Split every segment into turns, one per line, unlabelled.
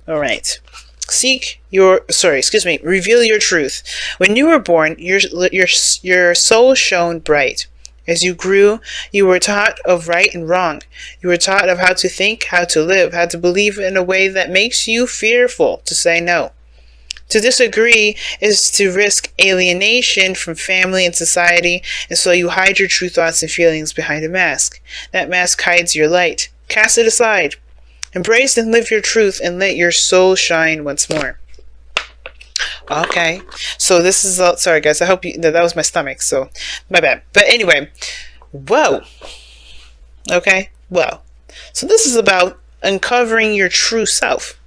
All right. Reveal your truth. When you were born, your soul shone bright. As you grew, you were taught of right and wrong. You were taught of how to think, how to live, how to believe in a way that makes you fearful to say no. To disagree is to risk alienation from family and society, and so you hide your true thoughts and feelings behind a mask. That mask hides your light. Cast it aside. Embrace and live your truth and let your soul shine once more. Okay, so this is sorry guys, I hope that was my stomach, so my bad. But anyway, whoa. Okay, well, so this is about uncovering your true self.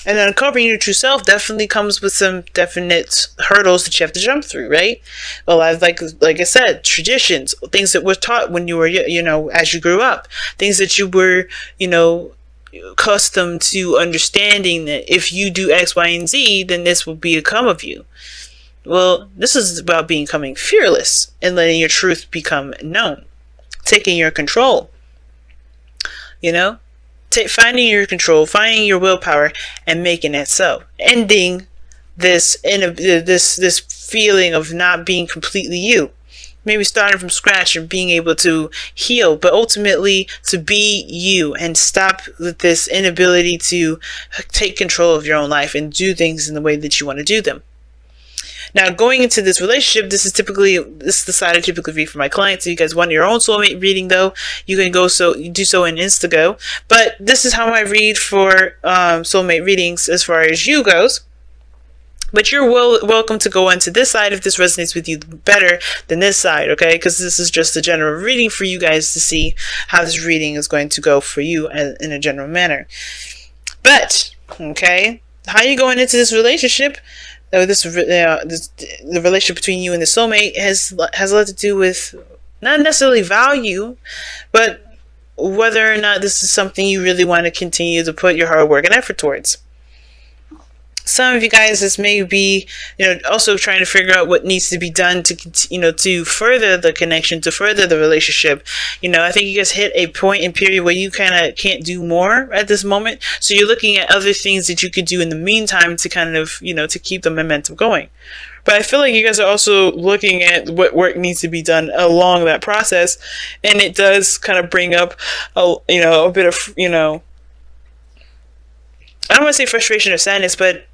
And uncovering your true self definitely comes with some definite hurdles that you have to jump through, right? Well, like I said, traditions, things that were taught when you were, as you grew up, things that you were, accustomed to understanding that if you do X, Y, and Z, then this will become of you. Well, this is about becoming fearless and letting your truth become known, taking your control, finding your control, finding your willpower, and making it so. Ending this feeling of not being completely you. Maybe starting from scratch and being able to heal, but ultimately to be you and stop with this inability to take control of your own life and do things in the way that you want to do them. Now, going into this relationship, this is the side I typically read for my clients. If you guys want your own soulmate reading, though, you can do so in Instago. But this is how I read for soulmate readings as far as you goes. But you're welcome to go into this side if this resonates with you better than this side, okay? Because this is just a general reading for you guys to see how this reading is going to go for you in a general manner. But, okay, how you going into this relationship? The relationship between you and the soulmate has a lot to do with not necessarily value, but whether or not this is something you really want to continue to put your hard work and effort towards. Some of you guys, this may be, also trying to figure out what needs to be done to, to further the connection, to further the relationship. I think you guys hit a point in period where you kind of can't do more at this moment. So you're looking at other things that you could do in the meantime to kind of, to keep the momentum going. But I feel like you guys are also looking at what work needs to be done along that process. And it does kind of bring up, a bit of, I don't want to say frustration or sadness, but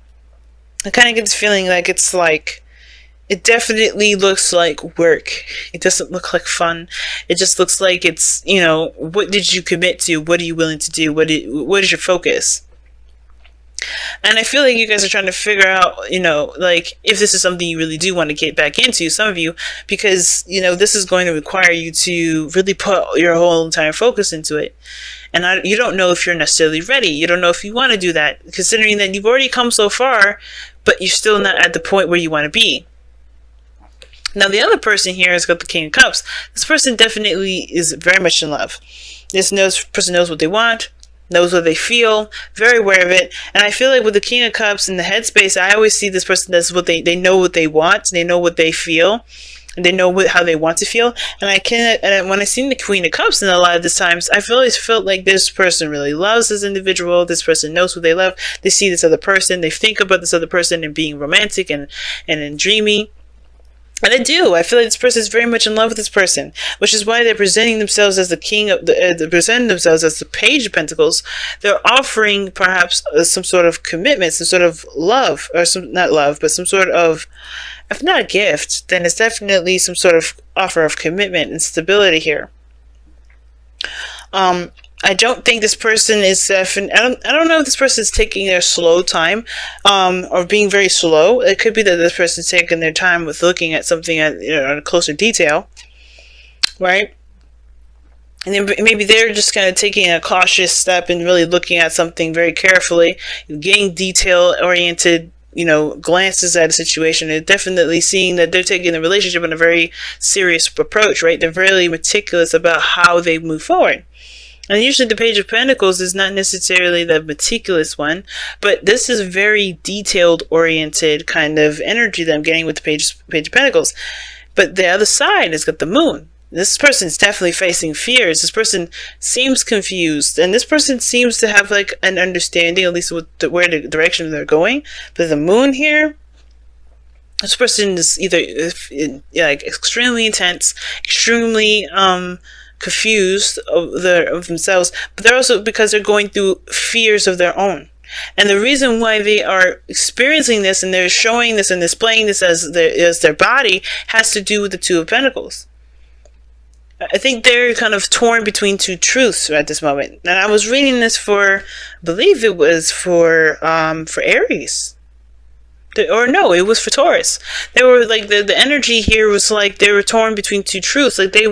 I kind of get this feeling like it definitely looks like work. It doesn't look like fun. It just looks like it's, what did you commit to? What are you willing to do? What is your focus? And I feel like you guys are trying to figure out, if this is something you really do want to get back into, some of you, because, this is going to require you to really put your whole entire focus into it. And you don't know if you're necessarily ready. You don't know if you want to do that, considering that you've already come so far, but you're still not at the point where you want to be. Now, the other person here has got the King of Cups. This person definitely is very much in love. This person knows what they want, knows what they feel, very aware of it. And I feel like with the King of Cups in the headspace, I always see this person as they know what they want, they know what they feel, and they know how they want to feel. And when I seen the Queen of Cups in a lot of the times, I've always felt like this person really loves this individual. This person knows who they love. They see this other person. They think about this other person and being romantic and dreamy. And I do. I feel like this person is very much in love with this person, which is why they're presenting themselves as the king of they're presenting themselves as the Page of Pentacles. They're offering perhaps some sort of commitment, some sort of love, or not love, but some sort of, if not a gift, then it's definitely some sort of offer of commitment and stability here. I don't think this person is I don't know if this person is taking their slow time, or being very slow. It could be that this person is taking their time with looking at something in closer detail, right? And then maybe they're just kind of taking a cautious step and really looking at something very carefully, getting detail-oriented, glances at a situation, and definitely seeing that they're taking the relationship in a very serious approach, right? They're really meticulous about how they move forward. And usually the Page of Pentacles is not necessarily the meticulous one, but this is very detailed oriented kind of energy that I'm getting with the Page of Pentacles. But the other side has got the Moon. This person's definitely facing fears. This person seems confused, and this person seems to have like an understanding, at least with where the direction they're going. But the moon here, this person is either like extremely intense, extremely confused of themselves, but they're also, because they're going through fears of their own. And the reason why they are experiencing this and they're showing this and displaying this as their body has to do with the Two of Pentacles. I think they're kind of torn between two truths at this moment. And I was reading this for, I believe it was for Aries. Or no, it was for Taurus. They were like, the energy here was like they were torn between two truths. Like they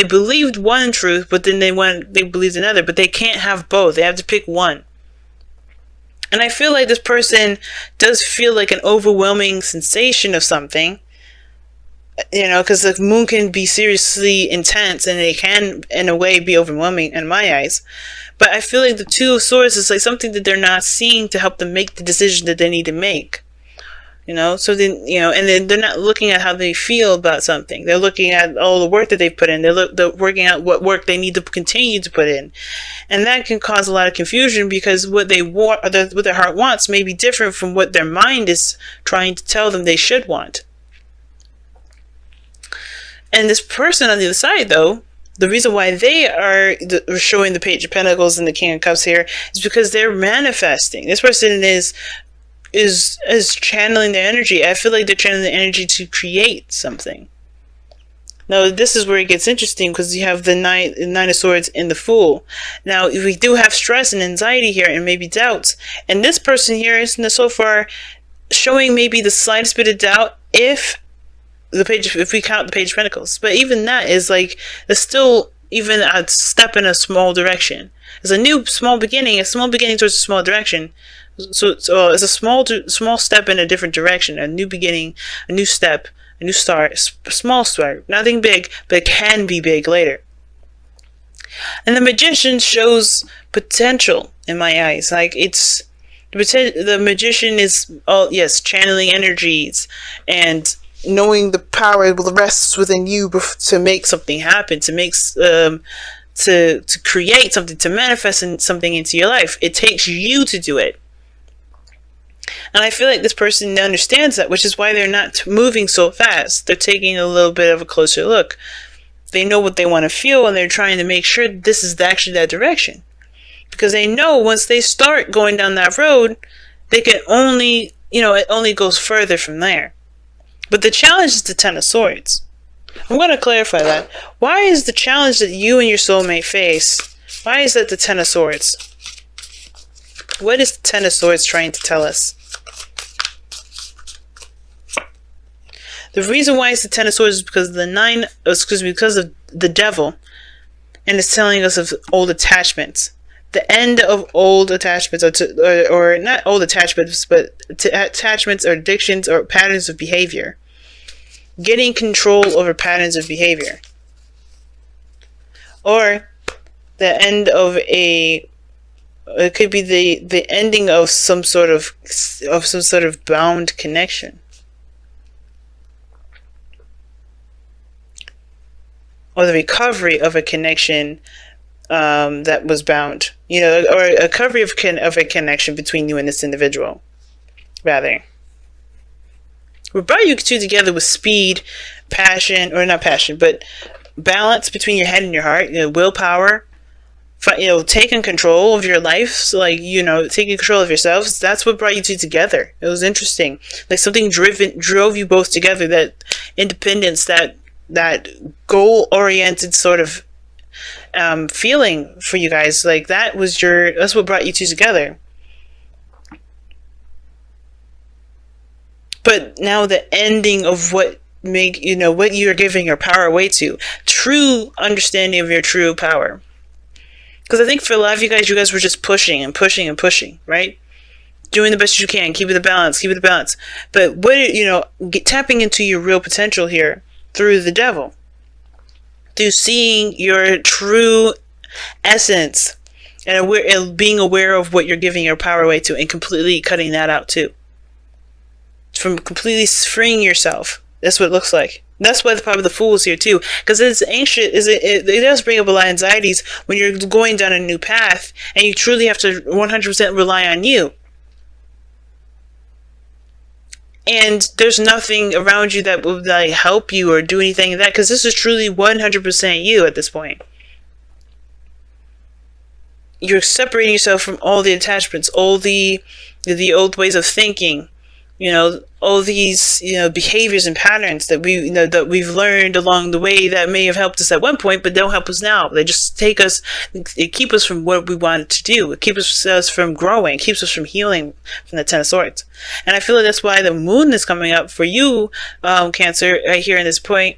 believed one truth, but then they believed another. But they can't have both. They have to pick one. And I feel like this person does feel like an overwhelming sensation of something. You know, because the moon can be seriously intense and it can, in a way, be overwhelming in my eyes. But I feel like the Two of Swords is like something that they're not seeing to help them make the decision that they need to make. You know, so then, you know, and then they're not looking at how they feel about something. They're looking at all the work that they've put in. They're working out what work they need to continue to put in. And that can cause a lot of confusion because what they want, what their heart wants may be different from what their mind is trying to tell them they should want. And this person on the other side, though, the reason why they are showing the Page of Pentacles and the King of Cups here is because they're manifesting. This person is channeling their energy. I feel like they're channeling the energy to create something. Now, this is where it gets interesting because you have the Nine of Swords in the Fool. Now, we do have stress and anxiety here and maybe doubts. And this person here is so far showing maybe the slightest bit of doubt if we count the Page of Pentacles. But even that is like, it's still even a step in a small direction. It's a new small beginning towards a small direction. So it's a small step in a different direction, a new beginning, a new step, a new start, a small start. Nothing big, but it can be big later. And the Magician shows potential in my eyes. Like the Magician is, channeling energies and knowing the power will rest within you to make something happen, to create something, to manifest something into your life. It takes you to do it. And I feel like this person understands that, which is why they're not moving so fast. They're taking a little bit of a closer look. They know what they want to feel, and they're trying to make sure this is actually that direction. Because they know once they start going down that road, they can only, it only goes further from there. But the challenge is the Ten of Swords. I'm going to clarify that. Why is the challenge that you and your soulmate face, why is that the Ten of Swords? What is the Ten of Swords trying to tell us? The reason why it's the Ten of Swords is because because of the Devil. And it's telling us of old attachments. The end of old attachments, or not old attachments, but attachments or addictions or patterns of behavior. Getting control over patterns of behavior. Or the end of it could be the ending of some sort of bound connection. Or the recovery of a connection that was bound, or a recovery of a connection between you and this individual, rather. We brought you two together with speed, passion, or not passion, but balance between your head and your heart, willpower, taking control of your life, so taking control of yourselves. That's what brought you two together. It was interesting. Like something drove you both together, that independence, that goal-oriented sort of feeling for you guys. Like that's what brought you two together. But now the ending of what you're giving your power away to, true understanding of your true power. Because I think for a lot of you guys were just pushing and pushing and pushing, right? Doing the best you can, keeping the balance. But tapping into your real potential here through the Devil, through seeing your true essence and being aware of what you're giving your power away to, and completely cutting that out too. From completely freeing yourself. That's what it looks like. That's why the probably the Fool is here too, because it's anxious. It does bring up a lot of anxieties when you're going down a new path, and you truly have to 100% rely on you. And there's nothing around you that would like help you or do anything like that, because this is truly 100% you at this point. You're separating yourself from all the attachments, all the old ways of thinking, all these, behaviors and patterns that that we've learned along the way that may have helped us at one point, but don't help us now. They just it keep us from what we wanted to do. It keeps us from growing. It keeps us from healing from the Ten of Swords. And I feel like that's why the moon is coming up for you, Cancer, right here in this point.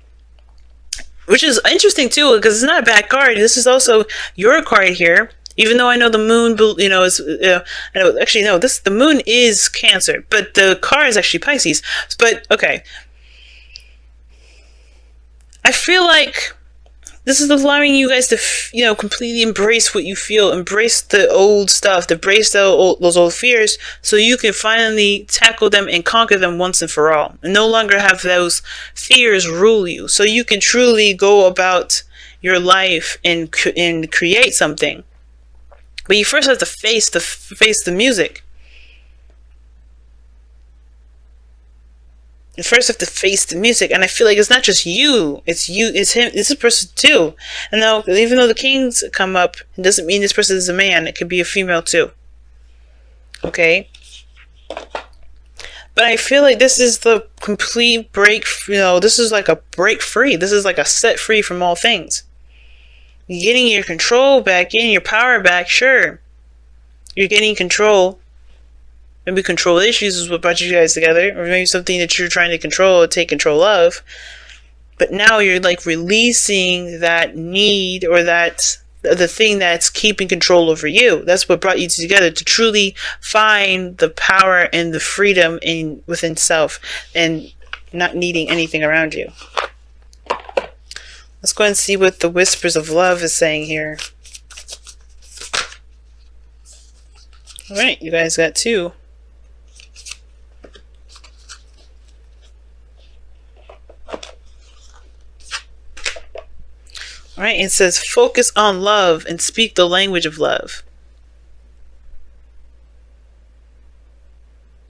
Which is interesting too, because it's not a bad card. This is also your card here. Even though I know the moon, is, I know, actually, no, the moon is Cancer, but the card is actually Pisces. But, okay. I feel like this is allowing you guys to, completely embrace what you feel, embrace the old stuff, embrace those old fears, so you can finally tackle them and conquer them once and for all, and no longer have those fears rule you, so you can truly go about your life and create something. But you first have to face the music. You first have to face the music, and I feel like it's not just you, it's him, it's this person too. And now, even though the kings come up, it doesn't mean this person is a man, it could be a female too. Okay? But I feel like this is the complete break, this is like a break free. This is like a set free from all things. You're getting your control back in, your power back, sure. You're getting control. Maybe control issues is what brought you guys together, or maybe something that you're trying to control or take control of. But now you're like releasing that need, or the thing that's keeping control over you. That's what brought you together, to truly find the power and the freedom within self, and not needing anything around you. Let's go and see what the Whispers of Love is saying here. Alright, you guys got 2. Alright, it says, focus on love and speak the language of love.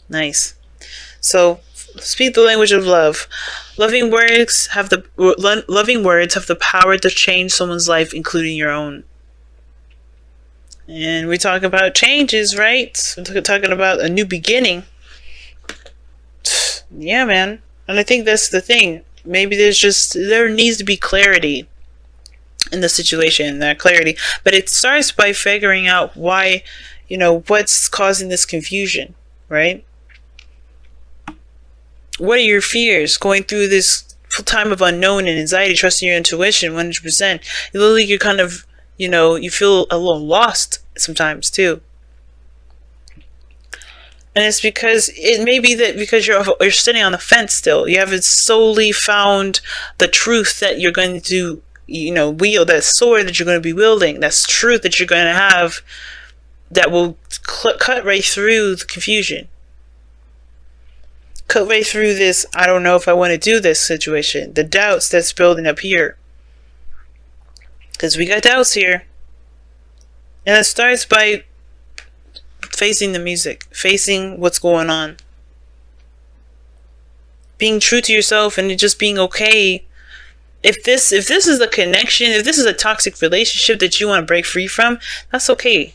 Nice. So, speak the language of love. Loving words have the power to change someone's life, including your own. And we talk about changes, right? We're talking about a new beginning. Yeah, man. And I think that's the thing. Maybe there needs to be clarity in the situation, that clarity. But it starts by figuring out why, what's causing this confusion, right? What are your fears going through this time of unknown and anxiety, trusting your intuition 100%? Literally, you're kind of, you feel a little lost sometimes too. And it's because it may be that because you're sitting on the fence still. You haven't solely found the truth that you're going to, wield, that sword that you're going to be wielding, that's truth that you're going to have that will cut right through the confusion. Cut right through this, I don't know if I want to do this situation. The doubts that's building up here. Because we got doubts here. And it starts by facing the music. Facing what's going on. Being true to yourself and just being okay. If this is a connection, if this is a toxic relationship that you want to break free from, that's okay.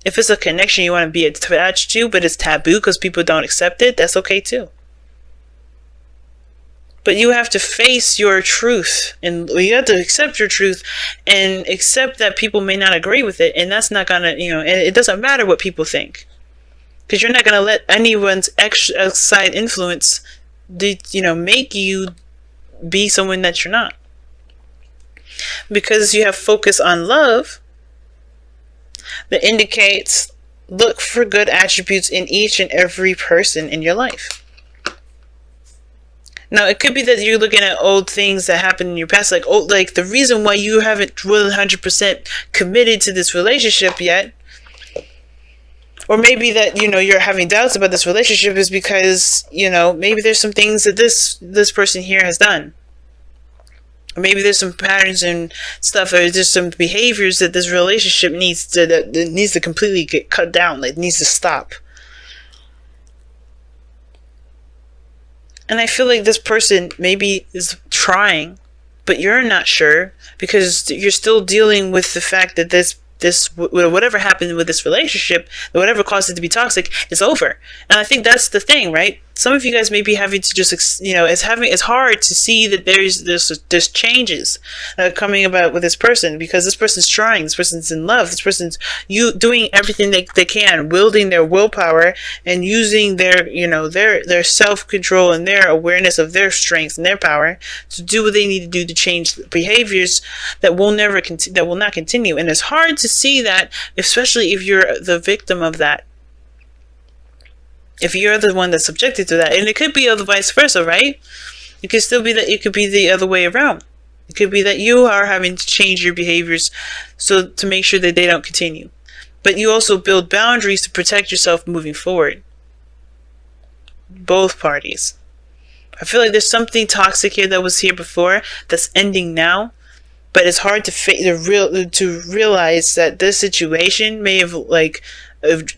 If it's a connection you want to be attached to, but it's taboo because people don't accept it, that's okay too. But you have to face your truth, and you have to accept your truth and accept that people may not agree with it, and that's not gonna, and it doesn't matter what people think, because you're not gonna let anyone's outside influence, make you be someone that you're not. Because you have focus on love, that indicates look for good attributes in each and every person in your life. Now, it could be that you're looking at old things that happened in your past, like the reason why you haven't 100% committed to this relationship yet, or maybe that, you're having doubts about this relationship is because, maybe there's some things that this person here has done. Or maybe there's some patterns and stuff, or there's some behaviors that this relationship that needs to completely get cut down. Like, it needs to stop. And I feel like this person maybe is trying, but you're not sure because you're still dealing with the fact that whatever happened with this relationship, whatever caused it to be toxic, is over. And I think that's the thing, right? Some of you guys may be having to just, it's hard to see that there's changes coming about with this person, because this person's trying, this person's in love, this person's doing everything they can, wielding their willpower and using their self-control and their awareness of their strength and their power to do what they need to do to change behaviors that will not continue. And it's hard to see that, especially if you're the victim of that. If you're the one that's subjected to that. And it could be the vice versa, right? It could still be that it could be the other way around. It could be that you are having to change your behaviors to make sure that they don't continue. But you also build boundaries to protect yourself moving forward. Both parties. I feel like there's something toxic here that was here before that's ending now. But it's hard to realize that this situation may have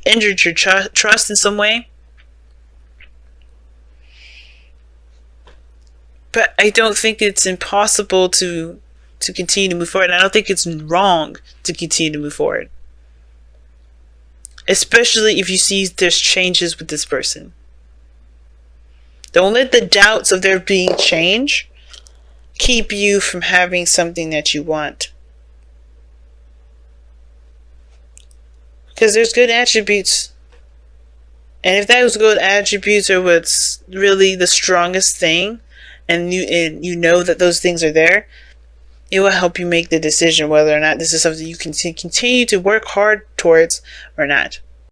injured your trust in some way. But I don't think it's impossible to continue to move forward. And I don't think it's wrong to continue to move forward. Especially if you see there's changes with this person. Don't let the doubts of there being change keep you from having something that you want. Because there's good attributes. And if those good attributes are what's really the strongest thing, and you know that those things are there, it will help you make the decision whether or not this is something you can continue to work hard towards or not.